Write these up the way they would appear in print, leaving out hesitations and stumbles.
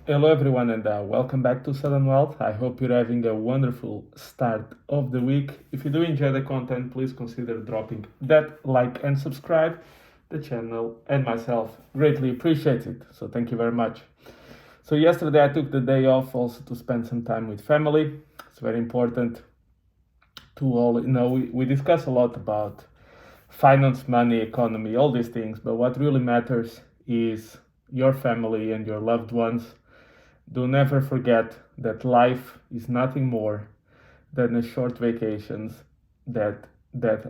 Hello, everyone, and welcome back to Southern Wealth. I hope you're having a wonderful start of the week. If you do enjoy the content, please consider dropping that like and subscribe. The channel and myself greatly appreciate it. So, thank you very much. So, yesterday I took the day off also to spend some time with family. It's very important to all. We discuss a lot about finance, money, economy, all these things, but what really matters is your family and your loved ones. Do never forget that life is nothing more than a short vacations that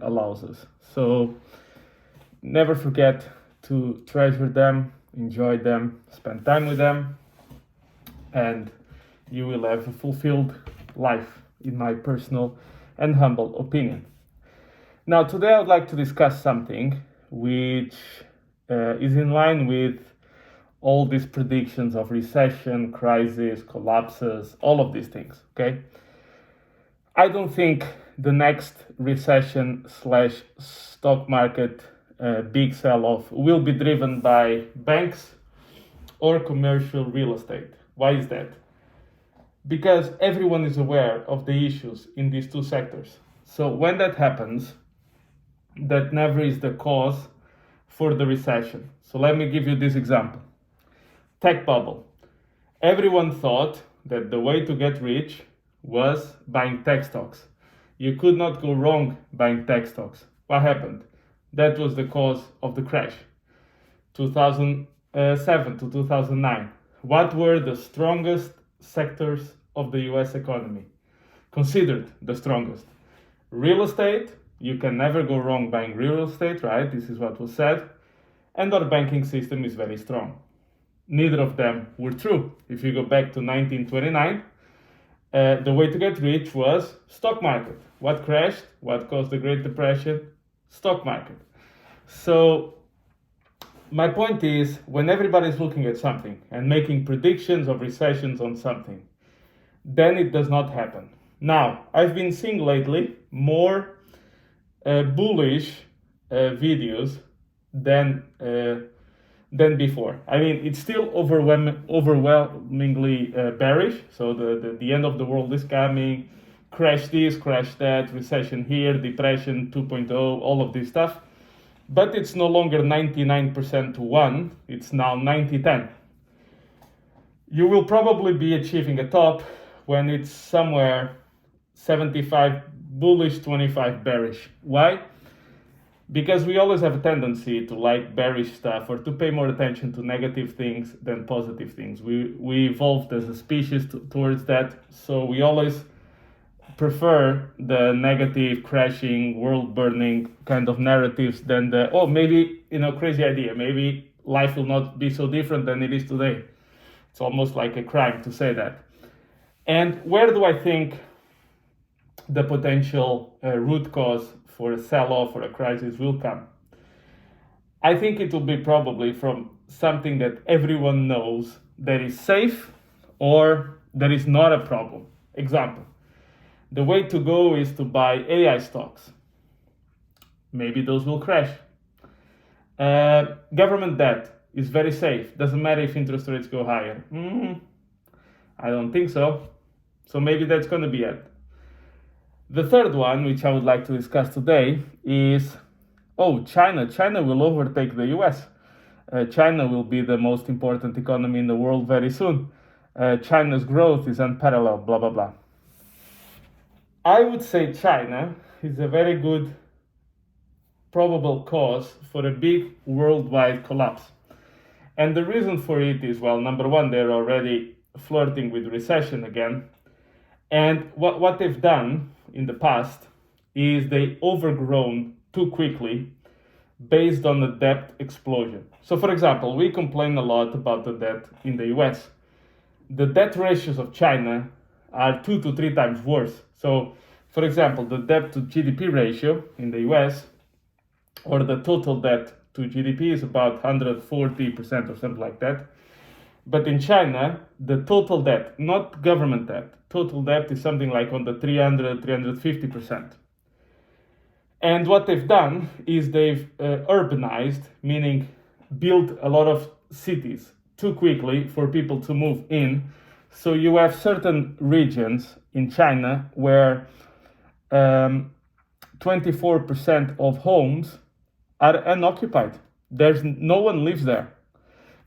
allows us. So never forget to treasure them, enjoy them, spend time with them, and you will have a fulfilled life, in my personal and humble opinion. Now, today I would like to discuss something which is in line with all these predictions of recession, crisis, collapses, all of these things, okay? I don't think the next recession slash stock market big sell-off will be driven by banks or commercial real estate. Why is that? Because everyone is aware of the issues in these two sectors. So when that happens, that never is the cause for the recession. So let me give you this example. Tech bubble. Everyone thought that the way to get rich was buying tech stocks. You could not go wrong buying tech stocks. What happened? That was the cause of the crash. 2007 to 2009. What were the strongest sectors of the US economy? Considered the strongest. Real estate. You can never go wrong buying real estate, right? This is what was said. And our banking system is very strong. Neither of them were true. If you go back to 1929, the way to get rich was stock market. What crashed? What caused the Great Depression? Stock market. So my point is, when everybody's looking at something and making predictions of recessions on something, then it does not happen. Now, I've been seeing lately more bullish videos than before. I mean, it's still overwhelmingly bearish. So the end of the world is coming, crash this, crash that, recession here, depression 2.0, all of this stuff. But it's no longer 99% to 1, it's now 90-10. You will probably be achieving a top when it's somewhere 75 bullish, 25 bearish. Why? Because we always have a tendency to like bearish stuff or to pay more attention to negative things than positive things. We evolved as a species towards that, so we always prefer the negative, crashing, world burning kind of narratives than the, oh, maybe, crazy idea, maybe life will not be so different than it is today. It's almost like a crime to say that. And where do I think the potential root cause for a sell-off or a crisis will come? I think it will be probably from something that everyone knows that is safe or that is not a problem. Example, the way to go is to buy AI stocks. Maybe those will crash. Government debt is very safe. Doesn't matter if interest rates go higher. I don't think so. So maybe that's going to be it. The third one, which I would like to discuss today, is China. China will overtake the US. China will be the most important economy in the world very soon. China's growth is unparalleled, blah, blah, blah. I would say China is a very good probable cause for a big worldwide collapse. And the reason for it is, well, number one, they're already flirting with recession again. And what they've done in the past is they overgrown too quickly based on the debt explosion. So for example, we complain a lot about the debt in the US. The debt ratios of China are 2 to 3 times worse. So for example, the debt to GDP ratio in the US, or the total debt to GDP, is about 140% or something like that. But in China, the total debt, not government debt, total debt is something like on the 350%. And what they've done is they've urbanized, meaning built a lot of cities, too quickly for people to move in. So you have certain regions in China where 24% of homes are unoccupied. There's no one lives there.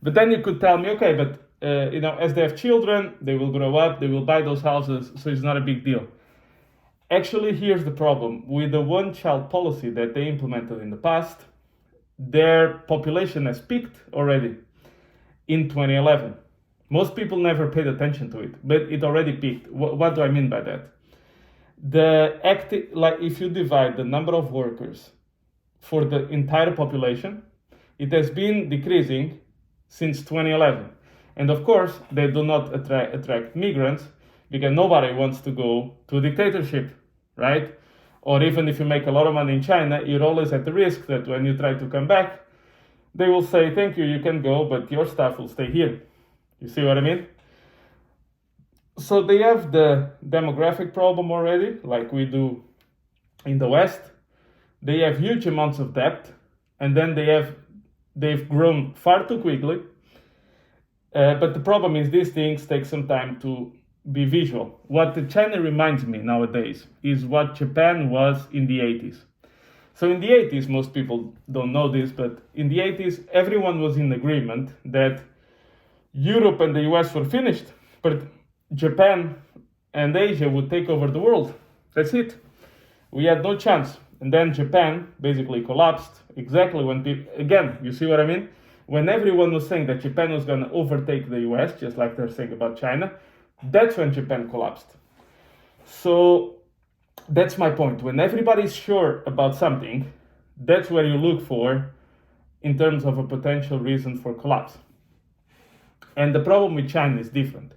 But then you could tell me, okay, but as they have children, they will grow up, they will buy those houses, so it's not a big deal. Actually, here's the problem. With the one-child policy that they implemented in the past, their population has peaked already in 2011. Most people never paid attention to it, but it already peaked. What do I mean by that? If you divide the number of workers for the entire population, it has been decreasing since 2011. And of course, they do not attract migrants because nobody wants to go to a dictatorship, right? Or even if you make a lot of money in China, you're always at the risk that when you try to come back, they will say, thank you, you can go, but your staff will stay here. You see what I mean? So they have the demographic problem already, like we do in the West. They have huge amounts of debt, and then they've grown far too quickly. But the problem is these things take some time to be visual. What China reminds me nowadays is what Japan was in the 80s. So in the 80s, most people don't know this, but in the 80s, everyone was in agreement that Europe and the US were finished, but Japan and Asia would take over the world. That's it. We had no chance. And then Japan basically collapsed exactly when again, you see what I mean? When everyone was saying that Japan was going to overtake the US, just like they're saying about China, that's when Japan collapsed. So that's my point. When everybody's sure about something, that's where you look for in terms of a potential reason for collapse. And the problem with China is different.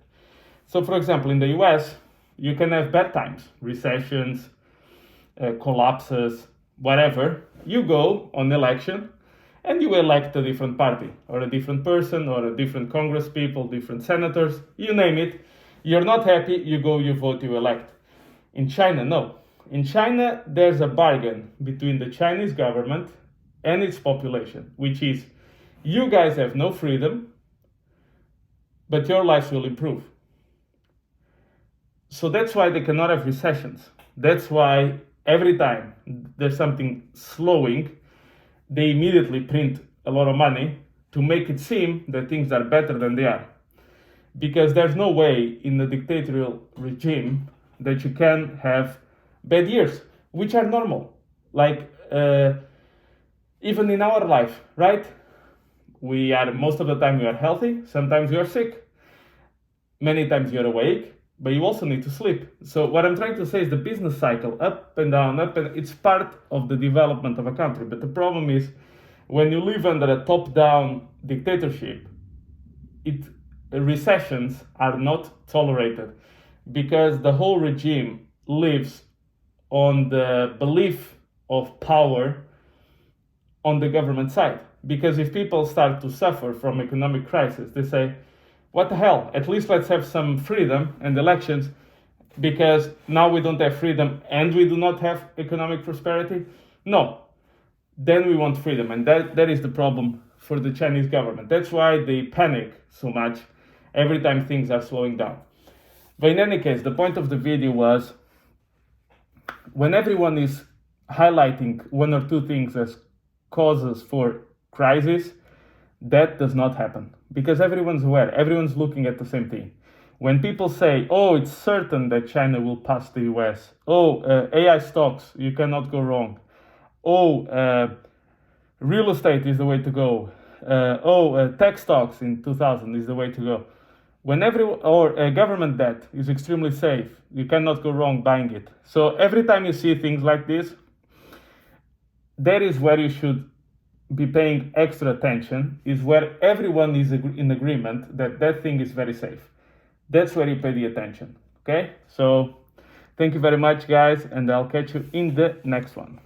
So for example, in the US, you can have bad times, recessions, collapses, whatever. You go on election and you elect a different party or a different person or a different Congress people, different senators, you name it. You're not happy, you go, you vote, you elect. In China, no. In China, there's a bargain between the Chinese government and its population, which is you guys have no freedom, but your lives will improve. So that's why they cannot have recessions. That's why every time there's something slowing, they immediately print a lot of money to make it seem that things are better than they are. Because there's no way in a dictatorial regime that you can have bad years, which are normal. Like even in our life, right? Most of the time we are healthy, sometimes we are sick. Many times you're awake, but you also need to sleep. So what I'm trying to say is the business cycle, up and down, it's part of the development of a country. But the problem is when you live under a top-down dictatorship, recessions are not tolerated because the whole regime lives on the belief of power on the government side. Because if people start to suffer from economic crisis, they say, what the hell, at least let's have some freedom and elections, because now we don't have freedom and we do not have economic prosperity. No, then we want freedom, and that is the problem for the Chinese government. That's why they panic so much every time things are slowing down. But in any case, the point of the video was, when everyone is highlighting one or two things as causes for crisis, that does not happen because everyone's aware, everyone's looking at the same thing. When people say, oh, it's certain that China will pass the US, AI stocks, you cannot go wrong, real estate is the way to go, tech stocks in 2000 is the way to go. Government debt is extremely safe, you cannot go wrong buying it. So every time you see things like this, that is where you should be paying extra attention, is where everyone is in agreement that thing is very safe. That's where you pay the attention. Okay? So thank you very much, guys, and I'll catch you in the next one.